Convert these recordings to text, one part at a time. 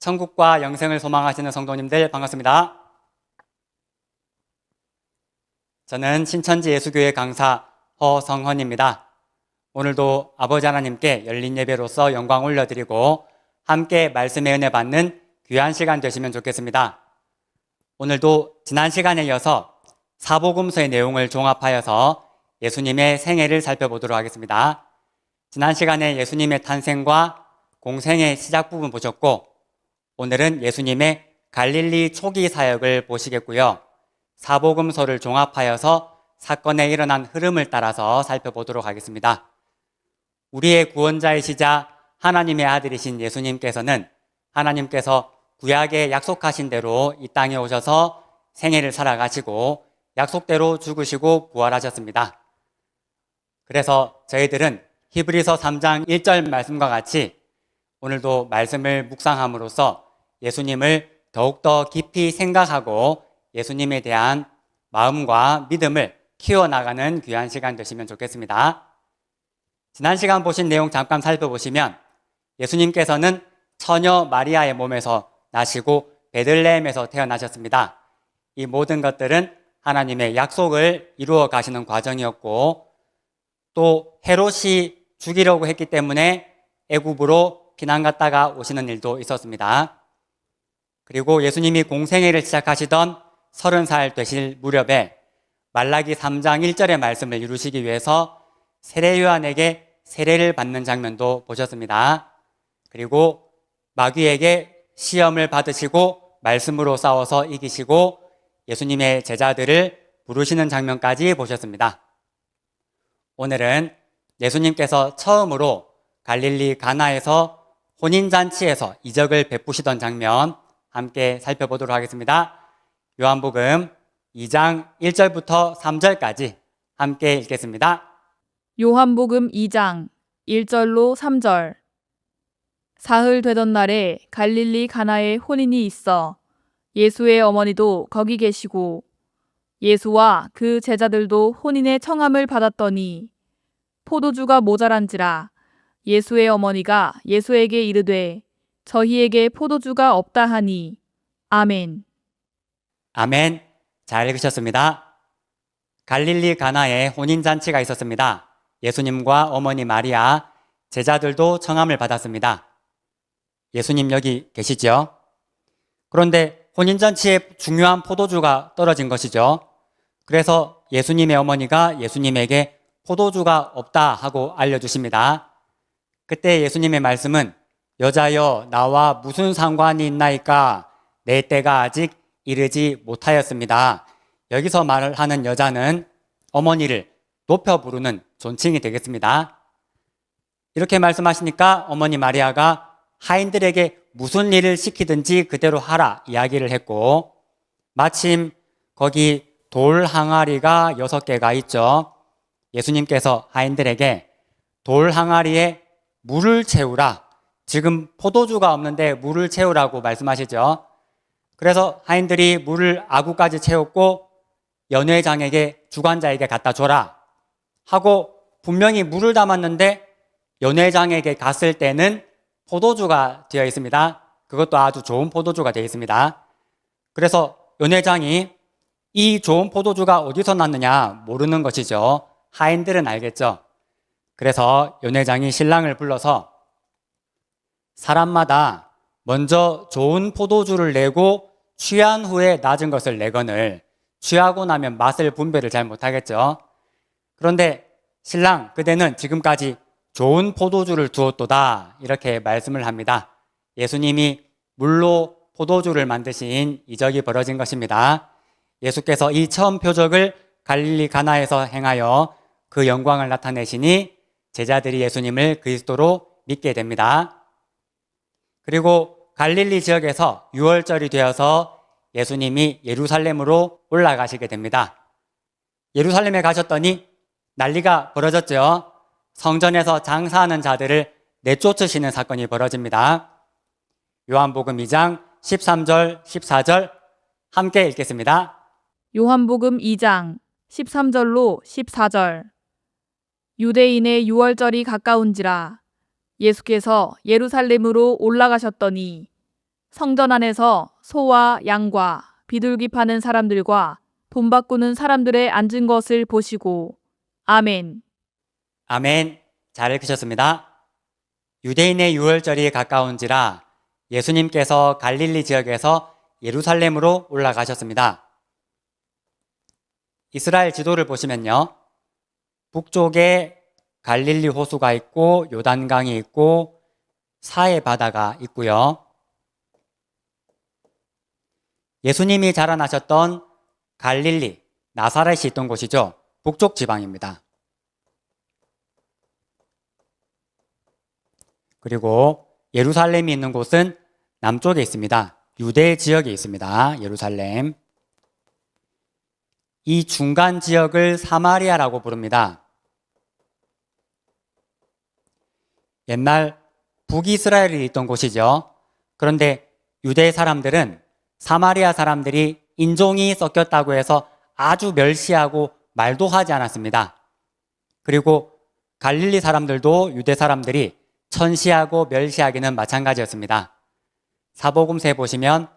천국과 영생을 소망하시는 성도님들 반갑습니다. 저는 신천지 예수교회 강사 허성헌입니다. 오늘도 아버지 하나님께 열린 예배로서 영광 올려드리고 함께 말씀의 은혜 받는 귀한 시간 되시면 좋겠습니다. 오늘도 지난 시간에 이어서 사복음서의 내용을 종합하여서 예수님의 생애를 살펴보도록 하겠습니다. 지난 시간에 예수님의 탄생과 공생의 시작 부분 보셨고, 오늘은 예수님의 갈릴리 초기 사역을 보시겠고요. 사복음서를 종합하여서 사건에 일어난 흐름을 따라서 살펴보도록 하겠습니다. 우리의 구원자이시자 하나님의 아들이신 예수님께서는 하나님께서 구약에 약속하신 대로 이 땅에 오셔서 생애를 살아가시고 약속대로 죽으시고 부활하셨습니다. 그래서 저희들은 히브리서 3장 1절 말씀과 같이 오늘도 말씀을 묵상함으로써 예수님을 더욱더 깊이 생각하고 예수님에 대한 마음과 믿음을 키워나가는 귀한 시간 되시면 좋겠습니다. 지난 시간 보신 내용 잠깐 살펴보시면 예수님께서는 처녀 마리아의 몸에서 나시고 베들레헴에서 태어나셨습니다. 이 모든 것들은 하나님의 약속을 이루어 가시는 과정이었고, 또 헤롯이 죽이려고 했기 때문에 애굽으로 피난 갔다가 오시는 일도 있었습니다. 그리고 예수님이 공생애를 시작하시던 30살 되실 무렵에 말라기 3장 1절의 말씀을 이루시기 위해서 세례 요한에게 세례를 받는 장면도 보셨습니다. 그리고 마귀에게 시험을 받으시고 말씀으로 싸워서 이기시고 예수님의 제자들을 부르시는 장면까지 보셨습니다. 오늘은 예수님께서 처음으로 갈릴리 가나에서 혼인잔치에서 이적을 베푸시던 장면 함께 살펴보도록 하겠습니다. 요한복음 2장 1절부터 3절까지 함께 읽겠습니다. 요한복음 2장 1절로 3절. 사흘 되던 날에 갈릴리 가나에 혼인이 있어 예수의 어머니도 거기 계시고 예수와 그 제자들도 혼인의 청함을 받았더니 포도주가 모자란지라 예수의 어머니가 예수에게 이르되 저희에게 포도주가 없다 하니 아멘. 아멘. 잘 읽으셨습니다. 갈릴리 가나에 혼인잔치가 있었습니다. 예수님과 어머니 마리아, 제자들도 청함을 받았습니다. 예수님 여기 계시죠? 그런데 혼인잔치에 중요한 포도주가 떨어진 것이죠. 그래서 예수님의 어머니가 예수님에게 포도주가 없다 하고 알려주십니다. 그때 예수님의 말씀은 여자여 나와 무슨 상관이 있나이까 내 때가 아직 이르지 못하였습니다. 여기서 말하는 여자는 어머니를 높여 부르는 존칭이 되겠습니다. 이렇게 말씀하시니까 어머니 마리아가 하인들에게 무슨 일을 시키든지 그대로 하라 이야기를 했고, 마침 거기 돌 항아리가 6개가 있죠. 예수님께서 하인들에게 돌 항아리에 물을 채우라. 지금 포도주가 없는데 물을 채우라고 말씀하시죠. 그래서 하인들이 물을 아구까지 채웠고 연회장에게 주관자에게 갖다 줘라 하고 분명히 물을 담았는데 연회장에게 갔을 때는 포도주가 되어 있습니다. 그것도 아주 좋은 포도주가 되어 있습니다. 그래서 연회장이 이 좋은 포도주가 어디서 났느냐 모르는 것이죠. 하인들은 알겠죠. 그래서 연회장이 신랑을 불러서 사람마다 먼저 좋은 포도주를 내고 취한 후에 낮은 것을 내거늘 취하고 나면 맛을 분별을 잘 못하겠죠. 그런데 신랑 그대는 지금까지 좋은 포도주를 두었도다 이렇게 말씀을 합니다. 예수님이 물로 포도주를 만드신 이적이 벌어진 것입니다. 예수께서 이 처음 표적을 갈릴리 가나에서 행하여 그 영광을 나타내시니 제자들이 예수님을 그리스도로 믿게 됩니다. 그리고 갈릴리 지역에서 유월절이 되어서 예수님이 예루살렘으로 올라가시게 됩니다. 예루살렘에 가셨더니 난리가 벌어졌죠. 성전에서 장사하는 자들을 내쫓으시는 사건이 벌어집니다. 요한복음 2장 13절, 14절 함께 읽겠습니다. 요한복음 2장 13절로 14절. 유대인의 유월절이 가까운지라 예수께서 예루살렘으로 올라가셨더니 성전 안에서 소와 양과 비둘기 파는 사람들과 돈 바꾸는 사람들의 앉은 것을 보시고 아멘. 아멘. 잘 읽으셨습니다. 유대인의 유월절이 가까운지라 예수님께서 갈릴리 지역에서 예루살렘으로 올라가셨습니다. 이스라엘 지도를 보시면요. 북쪽에 갈릴리 호수가 있고 요단강이 있고 사해 바다가 있고요. 예수님이 자라나셨던 갈릴리, 나사렛이 있던 곳이죠. 북쪽 지방입니다. 그리고 예루살렘이 있는 곳은 남쪽에 있습니다. 유대 지역에 있습니다. 예루살렘. 이 중간 지역을 사마리아라고 부릅니다. 옛날 북이스라엘이 있던 곳이죠. 그런데 유대 사람들은 사마리아 사람들이 인종이 섞였다고 해서 아주 멸시하고 말도 하지 않았습니다. 그리고 갈릴리 사람들도 유대 사람들이 천시하고 멸시하기는 마찬가지였습니다. 사복음서에 보시면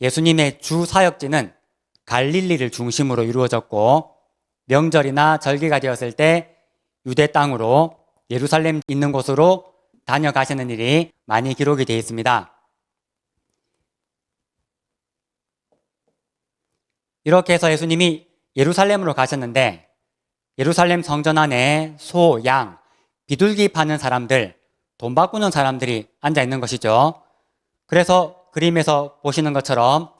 예수님의 주 사역지는 갈릴리를 중심으로 이루어졌고 명절이나 절기가 되었을 때 유대 땅으로 예루살렘 있는 곳으로 다녀가시는 일이 많이 기록이 되어 있습니다. 이렇게 해서 예수님이 예루살렘으로 가셨는데 예루살렘 성전 안에 소, 양, 비둘기 파는 사람들, 돈 바꾸는 사람들이 앉아 있는 것이죠. 그래서 그림에서 보시는 것처럼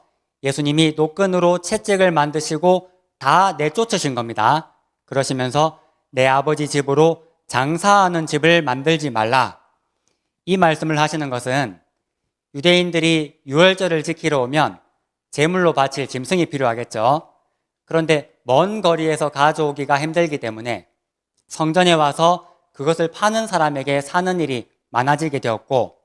예수님이 노끈으로 채찍을 만드시고 다 내쫓으신 겁니다. 그러시면서 내 아버지 집으로 장사하는 집을 만들지 말라. 이 말씀을 하시는 것은 유대인들이 유월절을 지키러 오면 제물로 바칠 짐승이 필요하겠죠. 그런데 먼 거리에서 가져오기가 힘들기 때문에 성전에 와서 그것을 파는 사람에게 사는 일이 많아지게 되었고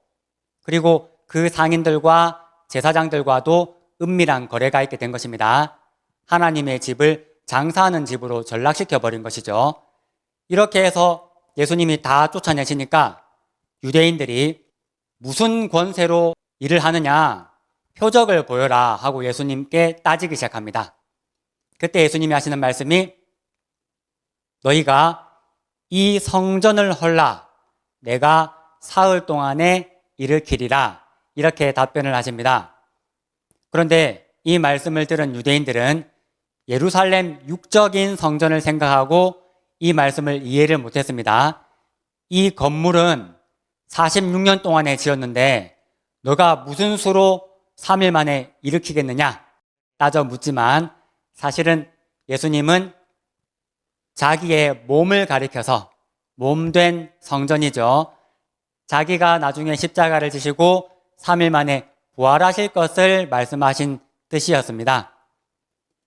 그리고 그 상인들과 제사장들과도 은밀한 거래가 있게 된 것입니다. 하나님의 집을 장사하는 집으로 전락시켜 버린 것이죠. 이렇게 해서 예수님이 다 쫓아내시니까 유대인들이 무슨 권세로 일을 하느냐 표적을 보여라 하고 예수님께 따지기 시작합니다. 그때 예수님이 하시는 말씀이 너희가 이 성전을 헐라 내가 사흘 동안에 일으키리라 이렇게 답변을 하십니다. 그런데 이 말씀을 들은 유대인들은 예루살렘 육적인 성전을 생각하고 이 말씀을 이해를 못했습니다. 이 건물은 46년 동안에 지었는데 너가 무슨 수로 3일 만에 일으키겠느냐 따져 묻지만 사실은 예수님은 자기의 몸을 가리켜서 몸된 성전이죠. 자기가 나중에 십자가를 지시고 3일 만에 부활하실 것을 말씀하신 뜻이었습니다.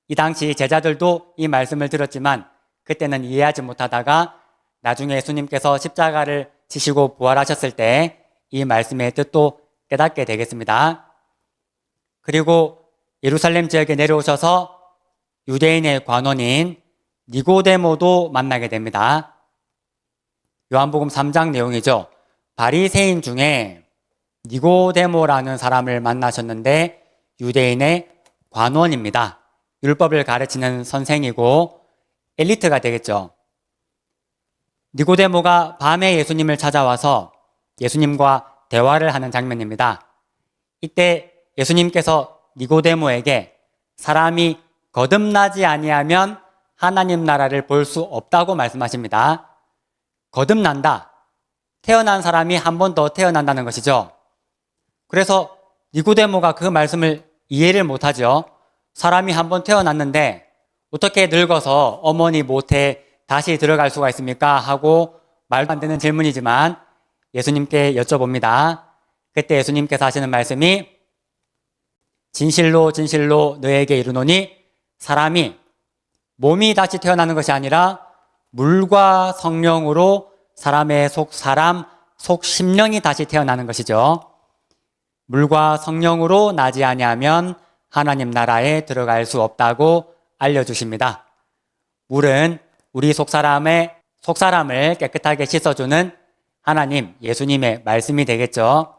이 당시 제자들도 이 말씀을 들었지만 그때는 이해하지 못하다가 나중에 예수님께서 십자가를 지시고 부활하셨을 때 이 말씀의 뜻도 깨닫게 되겠습니다. 그리고 예루살렘 지역에 내려오셔서 유대인의 관원인 니고데모도 만나게 됩니다. 요한복음 3장 내용이죠. 바리새인 중에 니고데모라는 사람을 만나셨는데 유대인의 관원입니다. 율법을 가르치는 선생이고 엘리트가 되겠죠. 니고데모가 밤에 예수님을 찾아와서 예수님과 대화를 하는 장면입니다. 이때 예수님께서 니고데모에게 사람이 거듭나지 아니하면 하나님 나라를 볼 수 없다고 말씀하십니다. 거듭난다. 태어난 사람이 한 번 더 태어난다는 것이죠. 그래서 니고데모가 그 말씀을 이해를 못하죠. 사람이 한 번 태어났는데 어떻게 늙어서 어머니 모태에 다시 들어갈 수가 있습니까? 하고 말도 안 되는 질문이지만 예수님께 여쭤봅니다. 그때 예수님께서 하시는 말씀이 진실로 진실로 너에게 이르노니 사람이 몸이 다시 태어나는 것이 아니라 물과 성령으로 사람의 사람 속 심령이 다시 태어나는 것이죠. 물과 성령으로 나지 아니하면 하나님 나라에 들어갈 수 없다고 알려주십니다. 물은 우리 속사람을 깨끗하게 씻어주는 하나님, 예수님의 말씀이 되겠죠.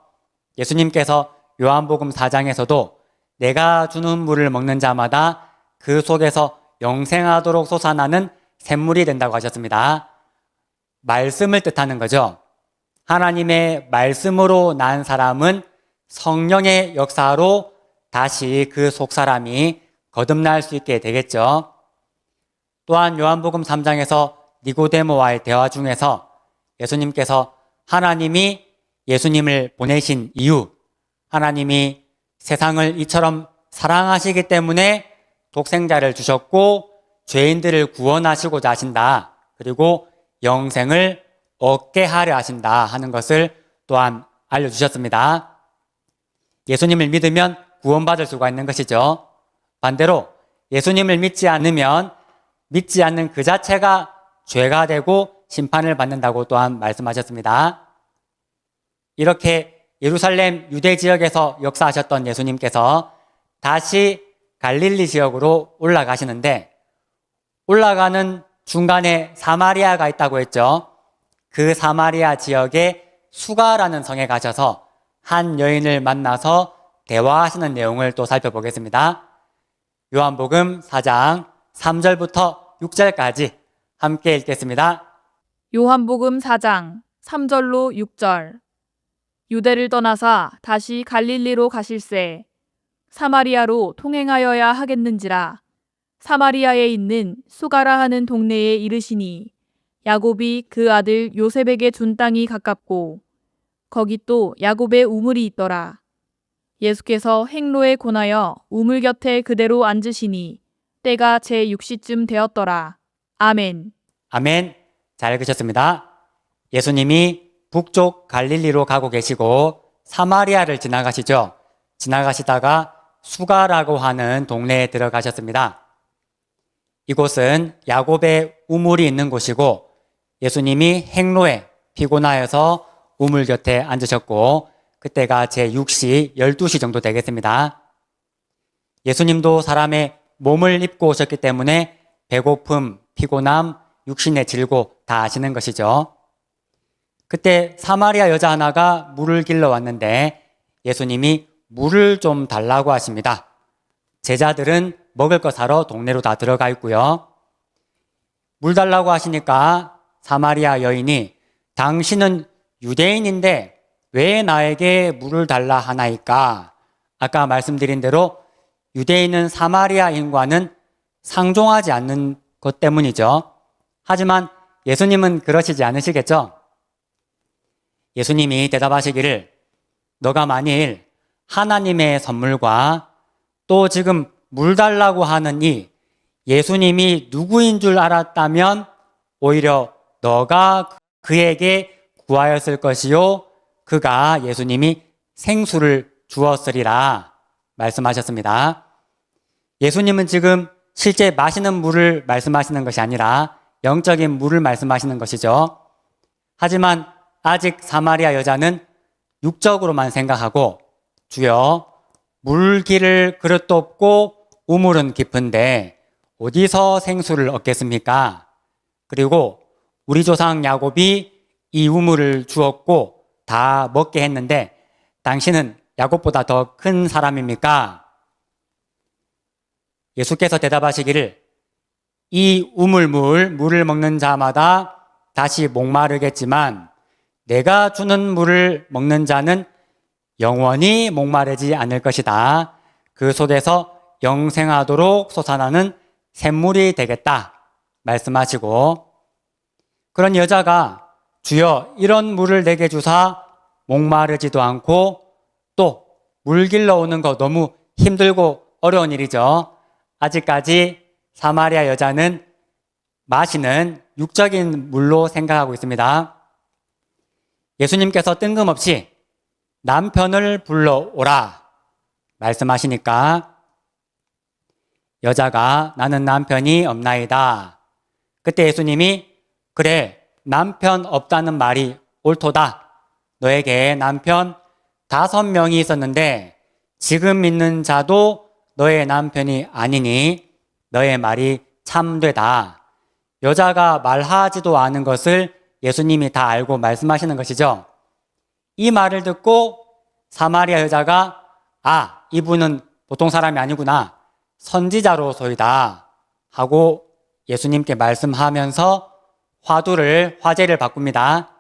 예수님께서 요한복음 4장에서도 내가 주는 물을 먹는 자마다 그 속에서 영생하도록 솟아나는 샘물이 된다고 하셨습니다. 말씀을 뜻하는 거죠. 하나님의 말씀으로 난 사람은 성령의 역사로 다시 그 속 사람이 거듭날 수 있게 되겠죠. 또한 요한복음 3장에서 니고데모와의 대화 중에서 예수님께서 하나님이 예수님을 보내신 이유, 하나님이 세상을 이처럼 사랑하시기 때문에 독생자를 주셨고 죄인들을 구원하시고자 하신다. 그리고 영생을 얻게 하려 하신다 하는 것을 또한 알려주셨습니다. 예수님을 믿으면 구원받을 수가 있는 것이죠. 반대로 예수님을 믿지 않으면 믿지 않는 그 자체가 죄가 되고 심판을 받는다고 또한 말씀하셨습니다. 이렇게 예루살렘 유대 지역에서 역사하셨던 예수님께서 다시 갈릴리 지역으로 올라가시는데 올라가는 중간에 사마리아가 있다고 했죠. 그 사마리아 지역에 수가라는 성에 가셔서 한 여인을 만나서 대화하시는 내용을 또 살펴보겠습니다. 요한복음 4장 3절부터 6절까지 함께 읽겠습니다. 요한복음 4장 3절로 6절. 유대를 떠나사 다시 갈릴리로 가실새 사마리아로 통행하여야 하겠는지라. 사마리아에 있는 수가라 하는 동네에 이르시니 야곱이 그 아들 요셉에게 준 땅이 가깝고 거기 또 야곱의 우물이 있더라. 예수께서 행로에 권하여 우물 곁에 그대로 앉으시니 때가 제6시쯤 되었더라. 아멘. 아멘. 잘 읽으셨습니다. 예수님이 북쪽 갈릴리로 가고 계시고 사마리아를 지나가시죠. 지나가시다가 수가라고 하는 동네에 들어가셨습니다. 이곳은 야곱의 우물이 있는 곳이고 예수님이 행로에 피곤하여서 우물 곁에 앉으셨고 그때가 제6시, 12시 정도 되겠습니다. 예수님도 사람의 몸을 입고 오셨기 때문에 배고픔, 피곤함, 육신의 질고 다 아시는 것이죠. 그때 사마리아 여자 하나가 물을 길러 왔는데 예수님이 물을 좀 달라고 하십니다. 제자들은 먹을 거 사러 동네로 다 들어가 있고요. 물 달라고 하시니까 사마리아 여인이 당신은 유대인인데 왜 나에게 물을 달라 하나이까? 아까 말씀드린 대로 유대인은 사마리아인과는 상종하지 않는 것 때문이죠. 하지만 예수님은 그러시지 않으시겠죠? 예수님이 대답하시기를 너가 만일 하나님의 선물과 또 지금 물 달라고 하는 이 예수님이 누구인 줄 알았다면 오히려 너가 그에게 구하였을 것이요 그가 예수님이 생수를 주었으리라 말씀하셨습니다. 예수님은 지금 실제 마시는 물을 말씀하시는 것이 아니라 영적인 물을 말씀하시는 것이죠. 하지만 아직 사마리아 여자는 육적으로만 생각하고 주여 물기를 그릇도 없고 우물은 깊은데 어디서 생수를 얻겠습니까? 그리고 우리 조상 야곱이 이 우물을 주었고 다 먹게 했는데 당신은 야곱보다 더 큰 사람입니까? 예수께서 대답하시기를 이 물을 먹는 자마다 다시 목마르겠지만 내가 주는 물을 먹는 자는 영원히 목마르지 않을 것이다. 그 속에서 영생하도록 솟아나는 샘물이 되겠다 말씀하시고 그런 여자가 주여 이런 물을 내게 주사 목마르지도 않고 또 물 길러 오는 거 너무 힘들고 어려운 일이죠. 아직까지 사마리아 여자는 마시는 육적인 물로 생각하고 있습니다. 예수님께서 뜬금없이 남편을 불러오라 말씀하시니까 여자가 나는 남편이 없나이다. 그때 예수님이 그래 남편 없다는 말이 옳도다. 너에게 남편 5명이 있었는데 지금 있는 자도 너의 남편이 아니니 너의 말이 참되다. 여자가 말하지도 않은 것을 예수님이 다 알고 말씀하시는 것이죠. 이 말을 듣고 사마리아 여자가 아, 이분은 보통 사람이 아니구나. 선지자로소이다. 하고 예수님께 말씀하면서 화제를 바꿉니다.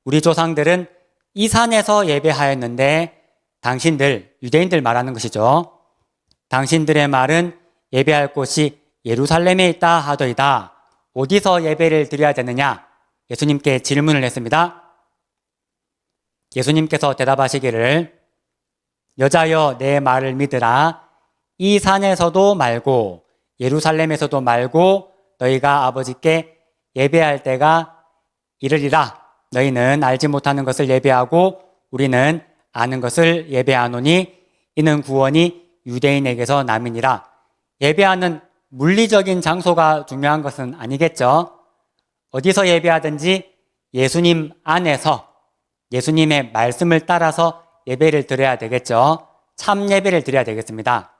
우리 조상들은 이 산에서 예배하였는데 당신들, 유대인들 말하는 것이죠. 당신들의 말은 예배할 곳이 예루살렘에 있다 하더이다. 어디서 예배를 드려야 되느냐? 예수님께 질문을 했습니다. 예수님께서 대답하시기를 여자여 내 말을 믿으라. 이 산에서도 말고 예루살렘에서도 말고 너희가 아버지께 예배할 때가 이르리라. 너희는 알지 못하는 것을 예배하고 우리는 아는 것을 예배하노니 이는 구원이 유대인에게서 남이니라. 예배하는 물리적인 장소가 중요한 것은 아니겠죠. 어디서 예배하든지 예수님 안에서 예수님의 말씀을 따라서 예배를 드려야 되겠죠. 참 예배를 드려야 되겠습니다.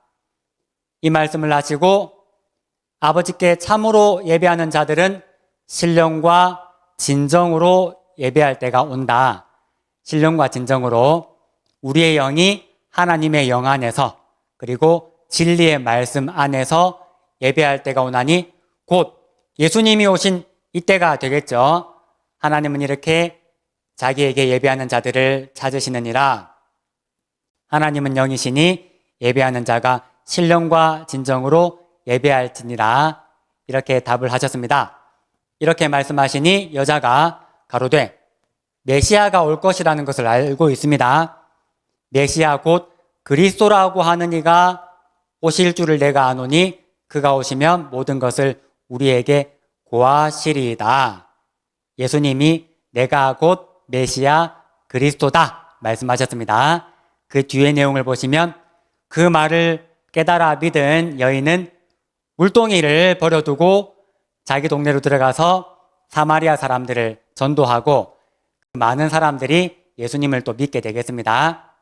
이 말씀을 하시고 아버지께 참으로 예배하는 자들은 신령과 진정으로 예배할 때가 온다. 신령과 진정으로 우리의 영이 하나님의 영 안에서 그리고 진리의 말씀 안에서 예배할 때가 오나니 곧 예수님이 오신 이때가 되겠죠. 하나님은 이렇게 자기에게 예배하는 자들을 찾으시느니라. 하나님은 영이시니 예배하는 자가 신령과 진정으로 예배할지니라. 이렇게 답을 하셨습니다. 이렇게 말씀하시니 여자가 가로되 메시아가 올 것이라는 것을 알고 있습니다. 메시아 곧 그리스도라고 하는 이가 오실 줄을 내가 아노니 그가 오시면 모든 것을 우리에게 고하시리이다. 예수님이 내가 곧 메시아 그리스도다 말씀하셨습니다. 그 뒤의 내용을 보시면 그 말을 깨달아 믿은 여인은 물동이를 버려두고 자기 동네로 들어가서 사마리아 사람들을 전도하고 많은 사람들이 예수님을 또 믿게 되겠습니다.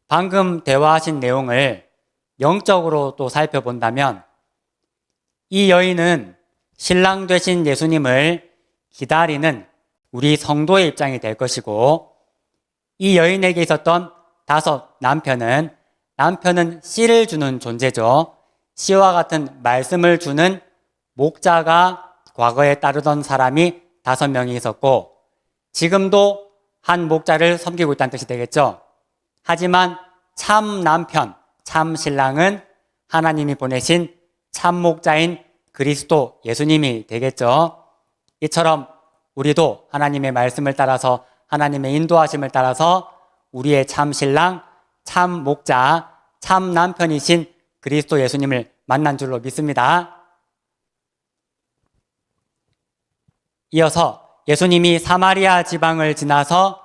방금 대화하신 내용을 영적으로 또 살펴본다면 이 여인은 신랑 되신 예수님을 기다리는 우리 성도의 입장이 될 것이고 이 여인에게 있었던 5 남편은 씨를 주는 존재죠. 씨와 같은 말씀을 주는 목자가 과거에 따르던 사람이 5명이 있었고 지금도 한 목자를 섬기고 있다는 뜻이 되겠죠. 하지만 참 남편, 참 신랑은 하나님이 보내신 참 목자인 그리스도 예수님이 되겠죠. 이처럼 우리도 하나님의 말씀을 따라서 하나님의 인도하심을 따라서 우리의 참 신랑, 참 목자, 참 남편이신 그리스도 예수님을 만난 줄로 믿습니다. 이어서 예수님이 사마리아 지방을 지나서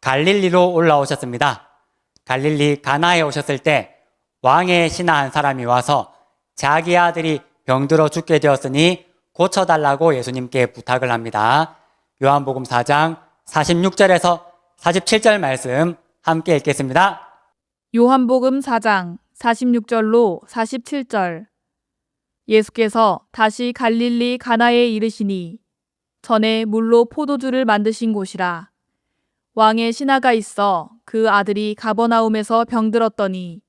갈릴리로 올라오셨습니다. 갈릴리 가나에 오셨을 때 왕의 신하 한 사람이 와서 자기 아들이 병들어 죽게 되었으니 고쳐달라고 예수님께 부탁을 합니다. 요한복음 4장 46절에서 47절 말씀 함께 읽겠습니다. 요한복음 4장 46절로 47절. 예수께서 다시 갈릴리 가나에 이르시니 전에 물로 포도주를 만드신 곳이라. 왕의 신하가 있어 그 아들이 가버나움에서 병들었더니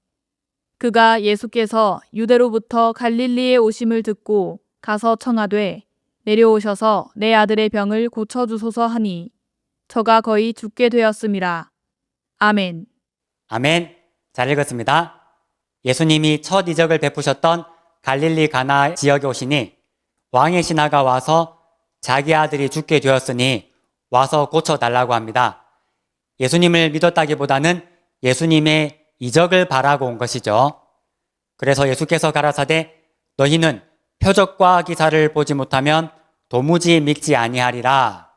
그가 예수께서 유대로부터 갈릴리에 오심을 듣고 가서 청하되 내려오셔서 내 아들의 병을 고쳐주소서 하니 저가 거의 죽게 되었음이라. 아멘. 아멘. 잘 읽었습니다. 예수님이 첫 이적을 베푸셨던 갈릴리 가나 지역에 오시니 왕의 신하가 와서 자기 아들이 죽게 되었으니 와서 고쳐달라고 합니다. 예수님을 믿었다기보다는 예수님의 이적을 바라고 온 것이죠. 그래서 예수께서 가라사대 너희는 표적과 기사를 보지 못하면 도무지 믿지 아니하리라.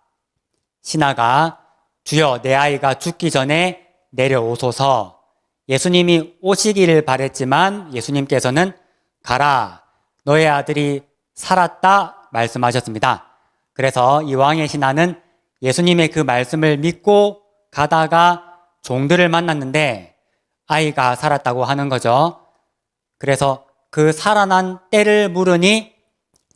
신하가 주여 내 아이가 죽기 전에 내려오소서. 예수님이 오시기를 바랬지만 예수님께서는 가라 너의 아들이 살았다 말씀하셨습니다. 그래서 이 왕의 신하는 예수님의 그 말씀을 믿고 가다가 종들을 만났는데 아이가 살았다고 하는 거죠. 그래서 그 살아난 때를 물으니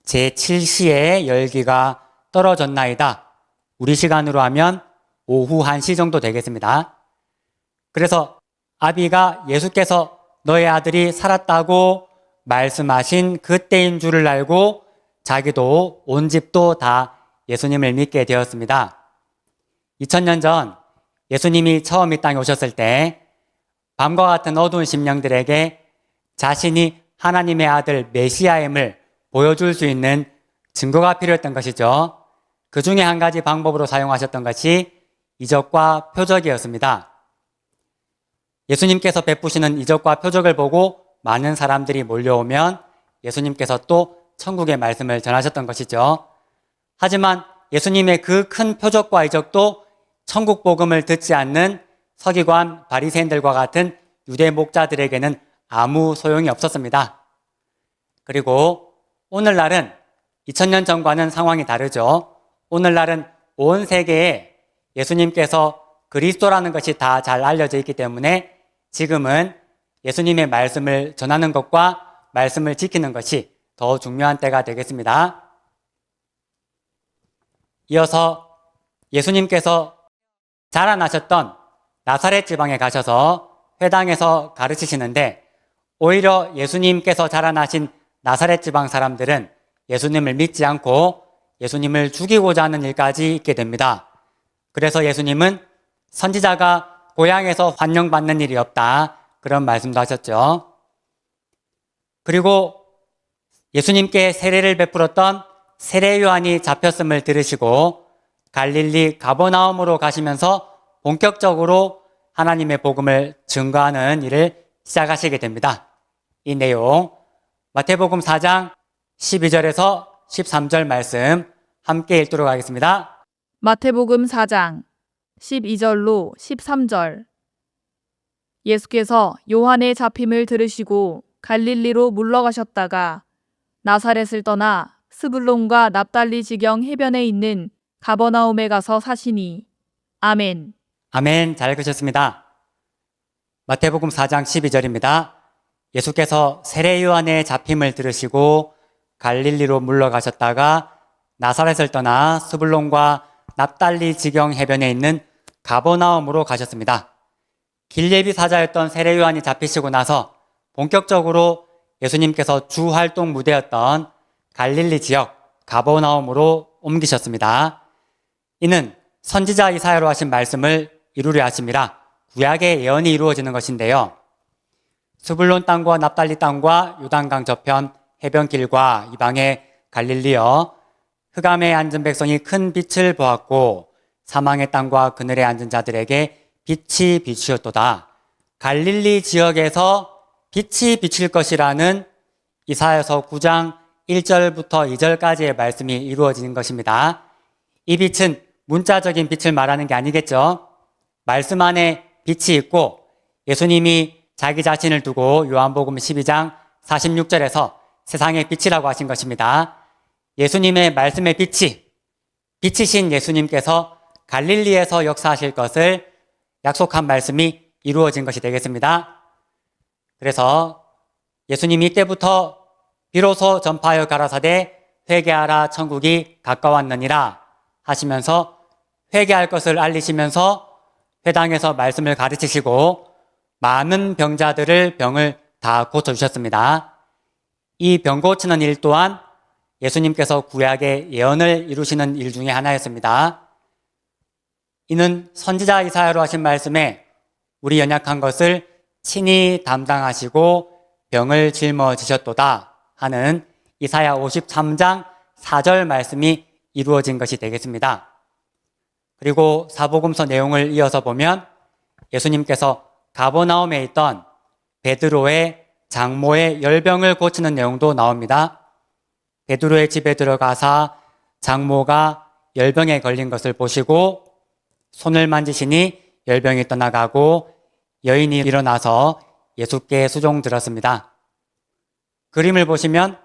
제7시에 열기가 떨어졌나이다. 우리 시간으로 하면 오후 1시 정도 되겠습니다. 그래서 아비가 예수께서 너의 아들이 살았다고 말씀하신 그때인 줄을 알고 자기도 온 집도 다 예수님을 믿게 되었습니다. 2000년 전 예수님이 처음 이 땅에 오셨을 때 밤과 같은 어두운 심령들에게 자신이 하나님의 아들 메시아임을 보여줄 수 있는 증거가 필요했던 것이죠. 그 중에 한 가지 방법으로 사용하셨던 것이 이적과 표적이었습니다. 예수님께서 베푸시는 이적과 표적을 보고 많은 사람들이 몰려오면 예수님께서 또 천국의 말씀을 전하셨던 것이죠. 하지만 예수님의 그 큰 표적과 이적도 천국 복음을 듣지 않는 서기관, 바리새인들과 같은 유대 목자들에게는 아무 소용이 없었습니다. 그리고 오늘날은 2000년 전과는 상황이 다르죠. 오늘날은 온 세계에 예수님께서 그리스도라는 것이 다 잘 알려져 있기 때문에 지금은 예수님의 말씀을 전하는 것과 말씀을 지키는 것이 더 중요한 때가 되겠습니다. 이어서 예수님께서 자라나셨던 나사렛 지방에 가셔서 회당에서 가르치시는데 오히려 예수님께서 자라나신 나사렛 지방 사람들은 예수님을 믿지 않고 예수님을 죽이고자 하는 일까지 있게 됩니다. 그래서 예수님은 선지자가 고향에서 환영받는 일이 없다. 그런 말씀도 하셨죠. 그리고 예수님께 세례를 베풀었던 세례 요한이 잡혔음을 들으시고 갈릴리 가버나움으로 가시면서 본격적으로 하나님의 복음을 증거하는 일을 시작하시게 됩니다. 이 내용 마태복음 4장 12절에서 13절 말씀 함께 읽도록 하겠습니다. 마태복음 4장 12절로 13절. 예수께서 요한의 잡힘을 들으시고 갈릴리로 물러가셨다가 나사렛을 떠나 스불론과 납달리 지경 해변에 있는 가버나움에 가서 사시니. 아멘. 아멘. 잘 읽으셨습니다. 마태복음 4장 12절입니다. 예수께서 세례 요한의 잡힘을 들으시고 갈릴리로 물러가셨다가 나사렛을 떠나 스불론과 납달리 지경 해변에 있는 가버나움으로 가셨습니다. 길예비 사자였던 세례 요한이 잡히시고 나서 본격적으로 예수님께서 주 활동 무대였던 갈릴리 지역 가버나움으로 옮기셨습니다. 이는 선지자 이사야로 하신 말씀을 이루려 하심이라 구약의 예언이 이루어지는 것인데요. 스불론 땅과 납달리 땅과 요단강 저편 해변길과 이방의 갈릴리여 흑암에 앉은 백성이 큰 빛을 보았고 사망의 땅과 그늘에 앉은 자들에게 빛이 비추었도다. 갈릴리 지역에서 빛이 비칠 것이라는 이사야서 9장 1절부터 2절까지의 말씀이 이루어지는 것입니다. 이 빛은 문자적인 빛을 말하는 게 아니겠죠. 말씀 안에 빛이 있고 예수님이 자기 자신을 두고 요한복음 12장 46절에서 세상의 빛이라고 하신 것입니다. 예수님의 말씀의 빛이신 예수님께서 갈릴리에서 역사하실 것을 약속한 말씀이 이루어진 것이 되겠습니다. 그래서 예수님이 이때부터 비로소 전파하여 가라사대 회개하라 천국이 가까웠느니라 하시면서 회개할 것을 알리시면서 회당에서 말씀을 가르치시고 많은 병자들을 병을 다 고쳐주셨습니다. 이 병 고치는 일 또한 예수님께서 구약의 예언을 이루시는 일 중에 하나였습니다. 이는 선지자 이사야로 하신 말씀에 우리 연약한 것을 친히 담당하시고 병을 짊어지셨도다 하는 이사야 53장 4절 말씀이 이루어진 것이 되겠습니다. 그리고 사복음서 내용을 이어서 보면 예수님께서 가버나움에 있던 베드로의 장모의 열병을 고치는 내용도 나옵니다. 베드로의 집에 들어가사 장모가 열병에 걸린 것을 보시고 손을 만지시니 열병이 떠나가고 여인이 일어나서 예수께 수종들었습니다. 그림을 보시면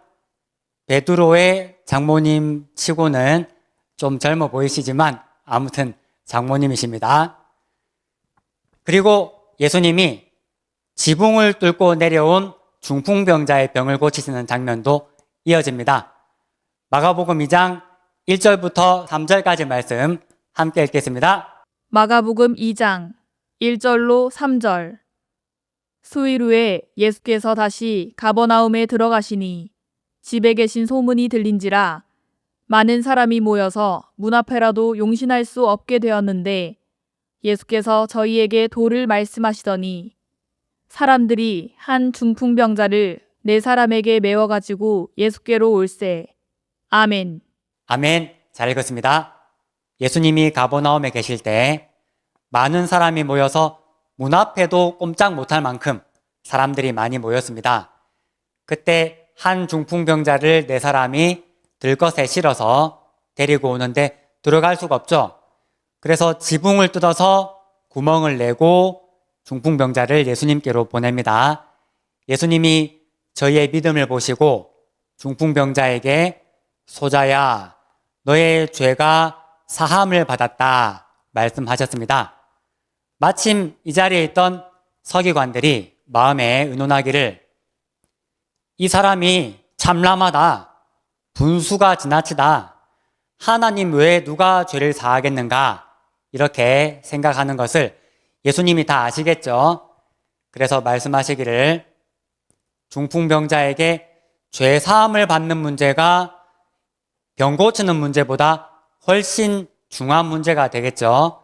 베드로의 장모님 치고는 좀 젊어 보이시지만 아무튼 장모님이십니다. 그리고 예수님이 지붕을 뚫고 내려온 중풍병자의 병을 고치시는 장면도 이어집니다. 마가복음 2장 1절부터 3절까지 말씀 함께 읽겠습니다. 마가복음 2장 1절로 3절. 수일 후에 예수께서 다시 가버나움에 들어가시니 집에 계신 소문이 들린지라 많은 사람이 모여서 문 앞에라도 용신할 수 없게 되었는데 예수께서 저희에게 도를 말씀하시더니 사람들이 한 중풍병자를 네 사람에게 메워 가지고 예수께로 올세. 아멘. 아멘. 잘 읽었습니다. 예수님이 가버나움에 계실 때 많은 사람이 모여서 문 앞에도 꼼짝 못할 만큼 사람들이 많이 모였습니다. 그때 한 중풍병자를 네 사람이 들것에 실어서 데리고 오는데 들어갈 수가 없죠. 그래서 지붕을 뜯어서 구멍을 내고 중풍병자를 예수님께로 보냅니다. 예수님이 저희의 믿음을 보시고 중풍병자에게 소자야, 너의 죄가 사함을 받았다 말씀하셨습니다. 마침 이 자리에 있던 서기관들이 마음에 의논하기를 이 사람이 참람하다, 분수가 지나치다, 하나님 외에 누가 죄를 사하겠는가 이렇게 생각하는 것을 예수님이 다 아시겠죠. 그래서 말씀하시기를 중풍병자에게 죄 사함을 받는 문제가 병 고치는 문제보다 훨씬 중요한 문제가 되겠죠.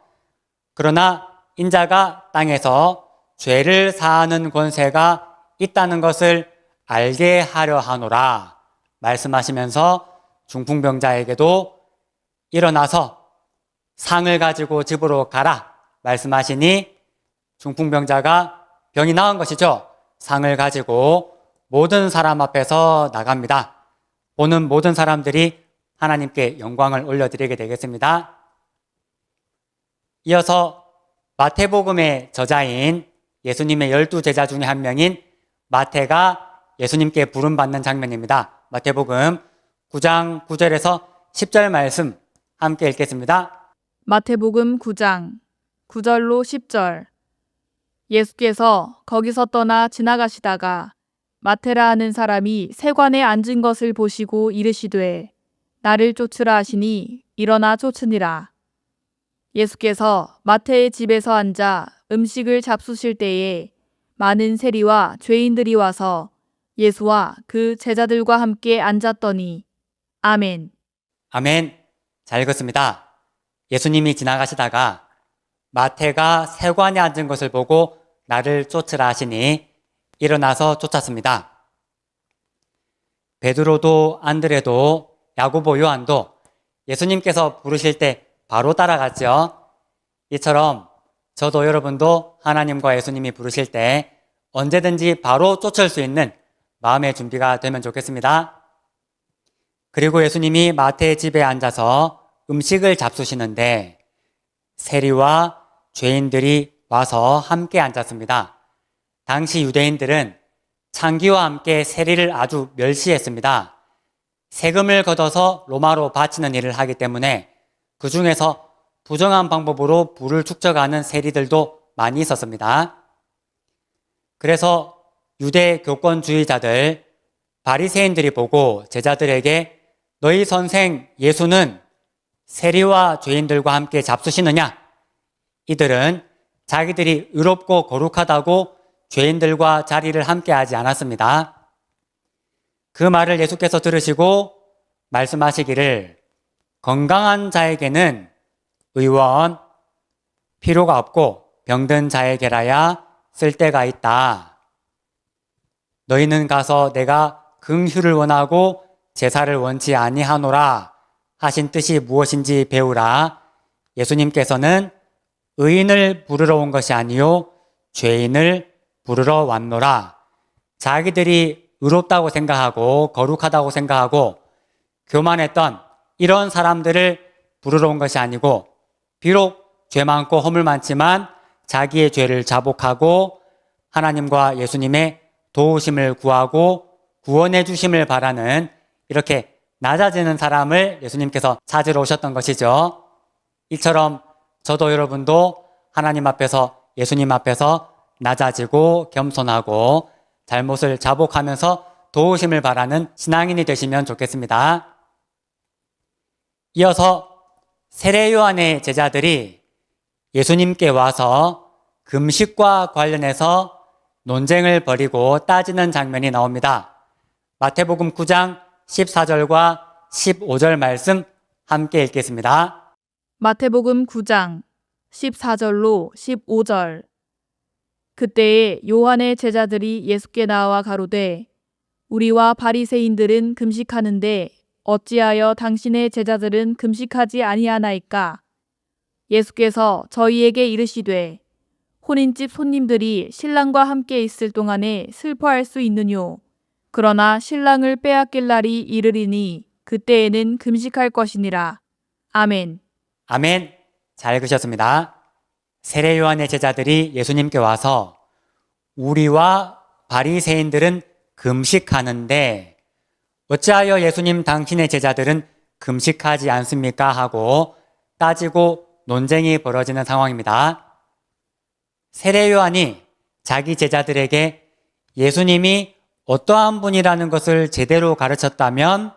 그러나 인자가 땅에서 죄를 사하는 권세가 있다는 것을 알게 하려 하노라 말씀하시면서 중풍병자에게도 일어나서 상을 가지고 집으로 가라 말씀하시니 중풍병자가 병이 나은 것이죠. 상을 가지고 모든 사람 앞에서 나갑니다. 보는 모든 사람들이 하나님께 영광을 올려드리게 되겠습니다. 이어서 마태복음의 저자인 예수님의 12제자 중에 한 명인 마태가 예수님께 부름받는 장면입니다. 마태복음 9장 9절에서 10절 말씀 함께 읽겠습니다. 마태복음 9장 9절로 10절. 예수께서 거기서 떠나 지나가시다가 마테라 하는 사람이 세관에 앉은 것을 보시고 이르시되 나를 쫓으라 하시니 일어나 쫓으니라. 예수께서 마태의 집에서 앉아 음식을 잡수실 때에 많은 세리와 죄인들이 와서 예수와 그 제자들과 함께 앉았더니 아멘. 아멘. 잘 읽었습니다. 예수님이 지나가시다가 마태가 세관에 앉은 것을 보고 나를 쫓으라 하시니 일어나서 쫓았습니다. 베드로도 안드레도 야고보 요한도 예수님께서 부르실 때 바로 따라갔죠. 이처럼 저도 여러분도 하나님과 예수님이 부르실 때 언제든지 바로 쫓을 수 있는 마음의 준비가 되면 좋겠습니다. 그리고 예수님이 마태의 집에 앉아서 음식을 잡수시는데 세리와 죄인들이 와서 함께 앉았습니다. 당시 유대인들은 창기와 함께 세리를 아주 멸시했습니다. 세금을 걷어서 로마로 바치는 일을 하기 때문에 그 중에서 부정한 방법으로 부를 축적하는 세리들도 많이 있었습니다. 그래서 유대 교권주의자들, 바리새인들이 보고 제자들에게 너희 선생 예수는 세리와 죄인들과 함께 잡수시느냐? 이들은 자기들이 의롭고 거룩하다고 죄인들과 자리를 함께 하지 않았습니다. 그 말을 예수께서 들으시고 말씀하시기를 건강한 자에게는 의원 필요가 없고 병든 자에게라야 쓸데가 있다. 너희는 가서 내가 긍휼을 원하고 제사를 원치 아니하노라 하신 뜻이 무엇인지 배우라. 예수님께서는 의인을 부르러 온 것이 아니요 죄인을 부르러 왔노라. 자기들이 의롭다고 생각하고 거룩하다고 생각하고 교만했던 이런 사람들을 부르러 온 것이 아니고 비록 죄 많고 허물 많지만 자기의 죄를 자복하고 하나님과 예수님의 도우심을 구하고 구원해 주심을 바라는 이렇게 낮아지는 사람을 예수님께서 찾으러 오셨던 것이죠. 이처럼 저도 여러분도 하나님 앞에서 예수님 앞에서 낮아지고 겸손하고 잘못을 자복하면서 도우심을 바라는 신앙인이 되시면 좋겠습니다. 이어서 세례 요한의 제자들이 예수님께 와서 금식과 관련해서 논쟁을 벌이고 따지는 장면이 나옵니다. 마태복음 9장 14절과 15절 말씀 함께 읽겠습니다. 마태복음 9장 14절로 15절. 그때에 요한의 제자들이 예수께 나와 가로되 우리와 바리새인들은 금식하는데 어찌하여 당신의 제자들은 금식하지 아니하나이까? 예수께서 저희에게 이르시되 혼인집 손님들이 신랑과 함께 있을 동안에 슬퍼할 수 있느뇨. 그러나 신랑을 빼앗길 날이 이르리니 그때에는 금식할 것이니라. 아멘. 아멘. 잘 읽으셨습니다. 세례 요한의 제자들이 예수님께 와서 우리와 바리새인들은 금식하는데 어찌하여 예수님 당신의 제자들은 금식하지 않습니까? 하고 따지고 논쟁이 벌어지는 상황입니다. 세례 요한이 자기 제자들에게 예수님이 어떠한 분이라는 것을 제대로 가르쳤다면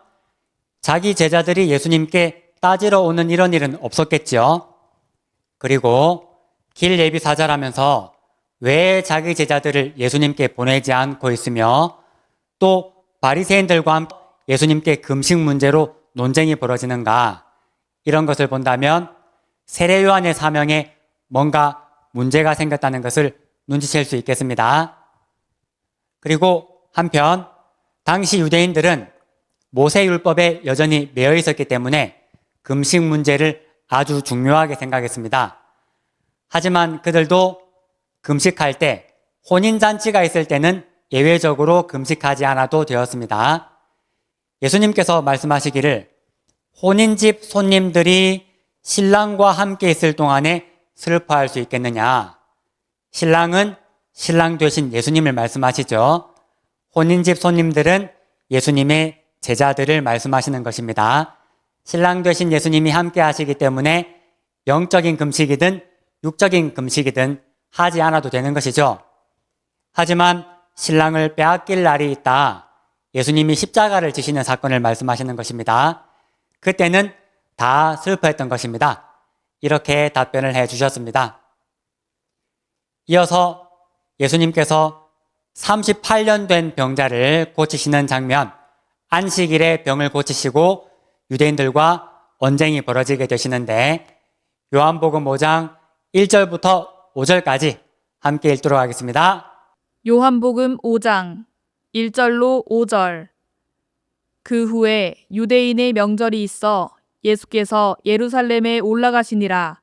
자기 제자들이 예수님께 따지러 오는 이런 일은 없었겠죠. 그리고 길 예비 사절하면서 왜 자기 제자들을 예수님께 보내지 않고 있으며 또 바리새인들과 함께 예수님께 금식 문제로 논쟁이 벌어지는가, 이런 것을 본다면 세례 요한의 사명에 뭔가 문제가 생겼다는 것을 눈치챌 수 있겠습니다. 그리고 한편 당시 유대인들은 모세율법에 여전히 매여 있었기 때문에 금식 문제를 아주 중요하게 생각했습니다. 하지만 그들도 금식할 때 혼인잔치가 있을 때는 예외적으로 금식하지 않아도 되었습니다. 예수님께서 말씀하시기를 혼인집 손님들이 신랑과 함께 있을 동안에 슬퍼할 수 있겠느냐. 신랑은 신랑 되신 예수님을 말씀하시죠. 혼인집 손님들은 예수님의 제자들을 말씀하시는 것입니다. 신랑 되신 예수님이 함께 하시기 때문에 영적인 금식이든 육적인 금식이든 하지 않아도 되는 것이죠. 하지만 신랑을 빼앗길 날이 있다. 예수님이 십자가를 지시는 사건을 말씀하시는 것입니다. 그때는 다 슬퍼했던 것입니다. 이렇게 답변을 해 주셨습니다. 이어서 예수님께서 38년 된 병자를 고치시는 장면, 안식일에 병을 고치시고 유대인들과 언쟁이 벌어지게 되시는데 요한복음 5장 1절부터 5절까지 함께 읽도록 하겠습니다. 요한복음 5장 1절로 5절. 그 후에 유대인의 명절이 있어 예수께서 예루살렘에 올라가시니라.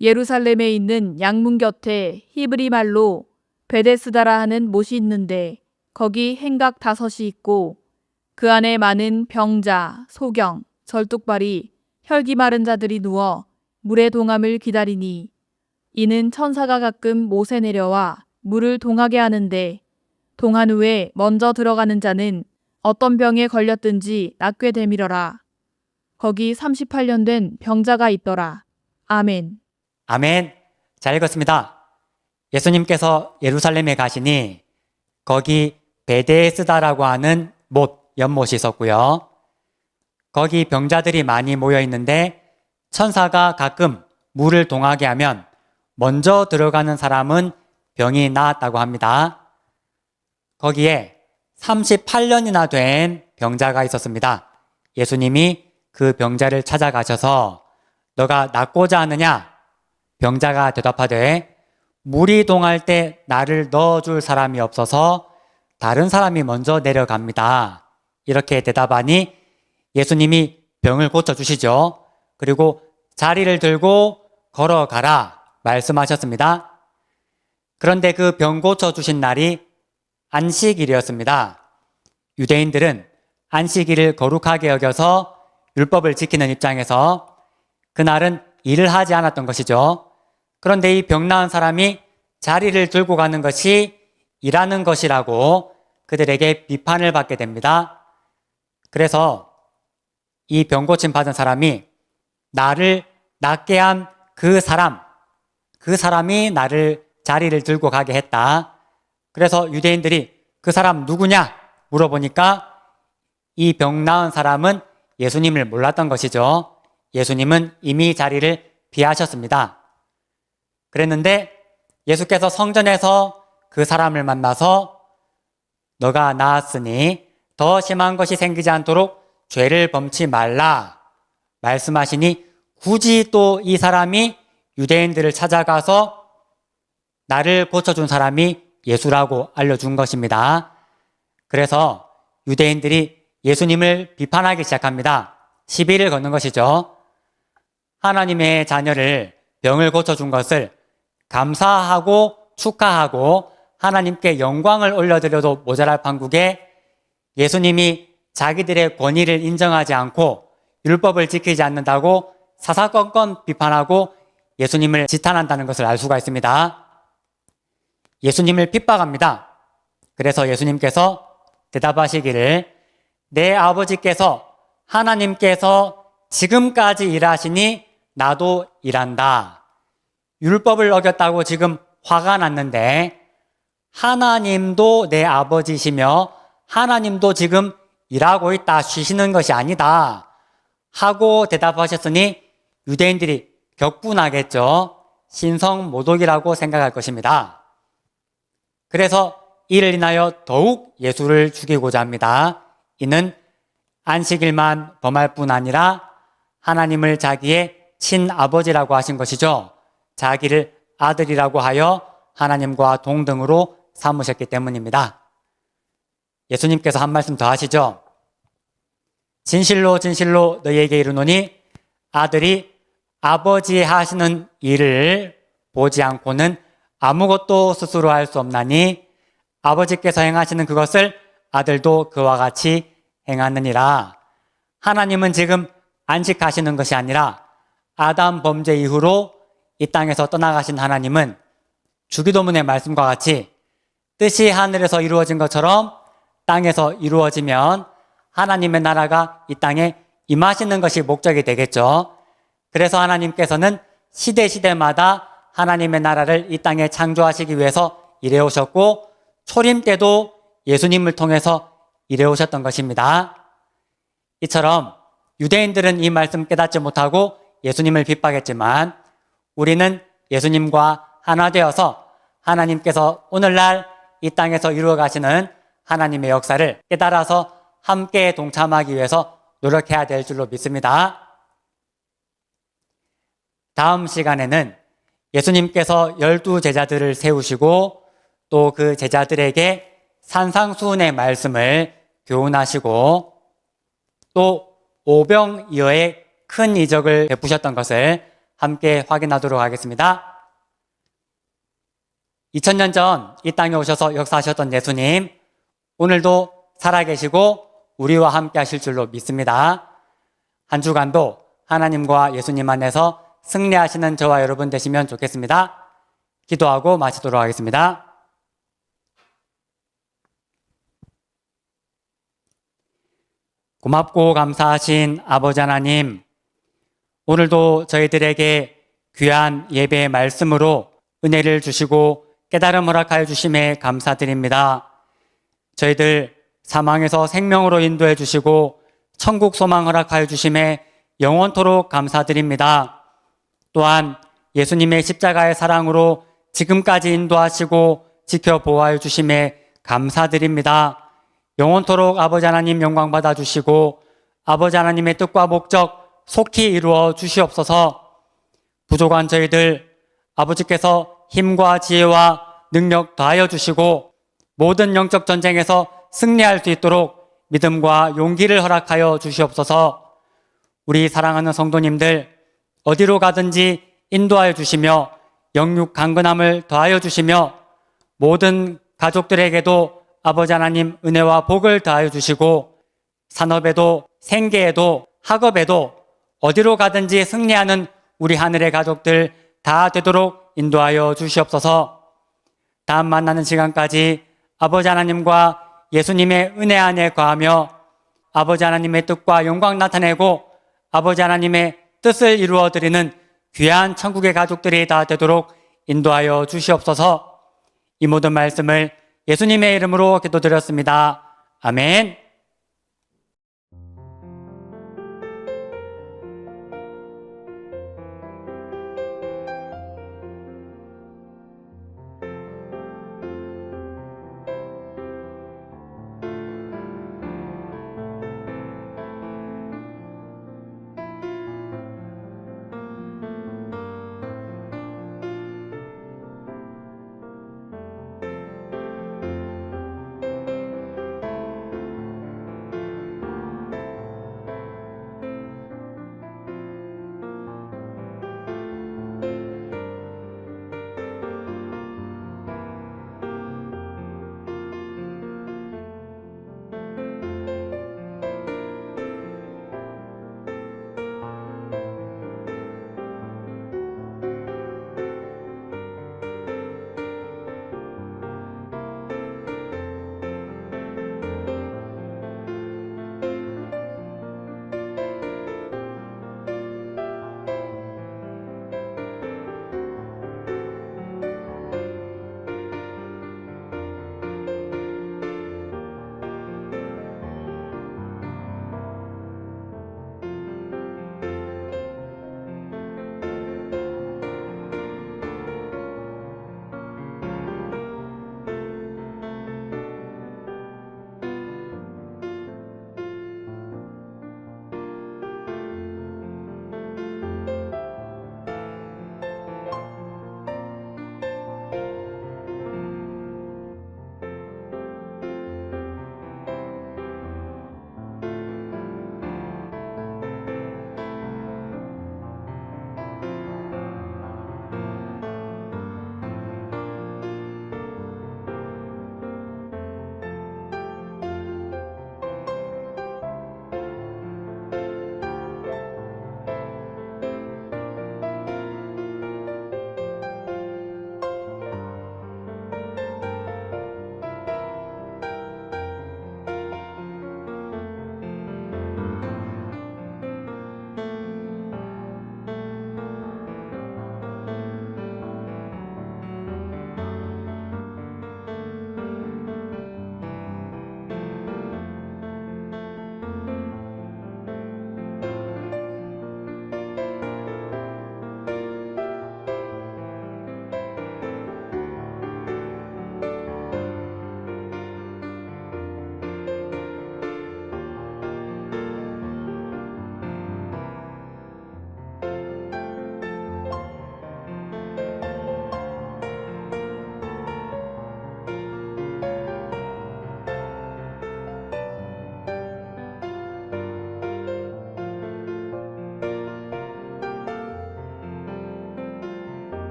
예루살렘에 있는 양문 곁에 히브리 말로 베데스다라 하는 못이 있는데 거기 행각 5이 있고 그 안에 많은 병자, 소경, 절뚝발이, 혈기 마른 자들이 누워 물의 동함을 기다리니 이는 천사가 가끔 못에 내려와 물을 동하게 하는데 동한 후에 먼저 들어가는 자는 어떤 병에 걸렸든지 낫게 되밀어라. 거기 38년 된 병자가 있더라. 아멘. 아멘. 잘 읽었습니다. 예수님께서 예루살렘에 가시니 거기 베데스다라고 하는 못, 연못이 있었고요. 거기 병자들이 많이 모여 있는데 천사가 가끔 물을 동하게 하면 먼저 들어가는 사람은 병이 나았다고 합니다. 거기에 38년이나 된 병자가 있었습니다. 예수님이 그 병자를 찾아가셔서 너가 낫고자 하느냐? 병자가 대답하되 물이 동할 때 나를 넣어줄 사람이 없어서 다른 사람이 먼저 내려갑니다. 이렇게 대답하니 예수님이 병을 고쳐주시죠. 그리고 자리를 들고 걸어가라 말씀하셨습니다. 그런데 그 병 고쳐주신 날이 안식일이었습니다. 유대인들은 안식일을 거룩하게 여겨서 율법을 지키는 입장에서 그날은 일을 하지 않았던 것이죠. 그런데 이 병 나은 사람이 자리를 들고 가는 것이 일하는 것이라고 그들에게 비판을 받게 됩니다. 그래서 이 병 고침 받은 사람이 나를 낫게 한 그 사람이 나를 자리를 들고 가게 했다. 그래서 유대인들이 그 사람 누구냐 물어보니까 이 병 나은 사람은 예수님을 몰랐던 것이죠. 예수님은 이미 자리를 비하셨습니다. 그랬는데 예수께서 성전에서 그 사람을 만나서 너가 나았으니 더 심한 것이 생기지 않도록 죄를 범치 말라 말씀하시니 굳이 또 이 사람이 유대인들을 찾아가서 나를 고쳐준 사람이 예수라고 알려준 것입니다. 그래서 유대인들이 예수님을 비판하기 시작합니다. 시비를 거는 것이죠. 하나님의 자녀를 병을 고쳐준 것을 감사하고 축하하고 하나님께 영광을 올려드려도 모자랄 판국에 예수님이 자기들의 권위를 인정하지 않고 율법을 지키지 않는다고 사사건건 비판하고 예수님을 지탄한다는 것을 알 수가 있습니다. 예수님을 핍박합니다. 그래서 예수님께서 대답하시기를 내 아버지께서 하나님께서 지금까지 일하시니 나도 일한다. 율법을 어겼다고 지금 화가 났는데 하나님도 내 아버지시며 하나님도 지금 일하고 있다, 쉬시는 것이 아니다 하고 대답하셨으니 유대인들이 격분하겠죠. 신성모독이라고 생각할 것입니다. 그래서 이를 인하여 더욱 예수를 죽이고자 합니다. 이는 안식일만 범할 뿐 아니라 하나님을 자기의 친아버지라고 하신 것이죠. 자기를 아들이라고 하여 하나님과 동등으로 삼으셨기 때문입니다. 예수님께서 한 말씀 더 하시죠. 진실로 진실로 너희에게 이르노니 아들이 아버지 하시는 일을 보지 않고는 아무것도 스스로 할 수 없나니 아버지께서 행하시는 그것을 아들도 그와 같이 행하느니라. 하나님은 지금 안식하시는 것이 아니라 아담 범죄 이후로 이 땅에서 떠나가신 하나님은 주기도문의 말씀과 같이 뜻이 하늘에서 이루어진 것처럼 땅에서 이루어지면 하나님의 나라가 이 땅에 임하시는 것이 목적이 되겠죠. 그래서 하나님께서는 시대마다 하나님의 나라를 이 땅에 창조하시기 위해서 일해오셨고 초림 때도 예수님을 통해서 일해오셨던 것입니다. 이처럼 유대인들은 이 말씀 깨닫지 못하고 예수님을 핍박했지만 우리는 예수님과 하나 되어서 하나님께서 오늘날 이 땅에서 이루어 가시는 하나님의 역사를 깨달아서 함께 동참하기 위해서 노력해야 될 줄로 믿습니다. 다음 시간에는 예수님께서 12제자들을 세우시고 또 그 제자들에게 산상수훈의 말씀을 교훈하시고 또 오병이어의 큰 이적을 베푸셨던 것을 함께 확인하도록 하겠습니다. 2000년 전 이 땅에 오셔서 역사하셨던 예수님, 오늘도 살아계시고 우리와 함께 하실 줄로 믿습니다. 한 주간도 하나님과 예수님 안에서 승리하시는 저와 여러분 되시면 좋겠습니다. 기도하고 마치도록 하겠습니다. 고맙고 감사하신 아버지 하나님, 오늘도 저희들에게 귀한 예배의 말씀으로 은혜를 주시고 깨달음 허락하여 주심에 감사드립니다. 저희들 사망에서 생명으로 인도해 주시고 천국 소망 허락하여 주심에 영원토록 감사드립니다. 또한 예수님의 십자가의 사랑으로 지금까지 인도하시고 지켜보호하여 주심에 감사드립니다. 영원토록 아버지 하나님 영광 받아 주시고 아버지 하나님의 뜻과 목적 속히 이루어 주시옵소서. 부족한 저희들 아버지께서 힘과 지혜와 능력 더하여 주시고 모든 영적 전쟁에서 승리할 수 있도록 믿음과 용기를 허락하여 주시옵소서. 우리 사랑하는 성도님들 어디로 가든지 인도하여 주시며 영육 강건함을 더하여 주시며 모든 가족들에게도 아버지 하나님 은혜와 복을 더하여 주시고 산업에도 생계에도 학업에도 어디로 가든지 승리하는 우리 하늘의 가족들 다 되도록 인도하여 주시옵소서. 다음 만나는 시간까지 아버지 하나님과 예수님의 은혜 안에 거하며 아버지 하나님의 뜻과 영광 나타내고 아버지 하나님의 뜻을 이루어드리는 귀한 천국의 가족들이 다 되도록 인도하여 주시옵소서. 이 모든 말씀을 예수님의 이름으로 기도드렸습니다. 아멘.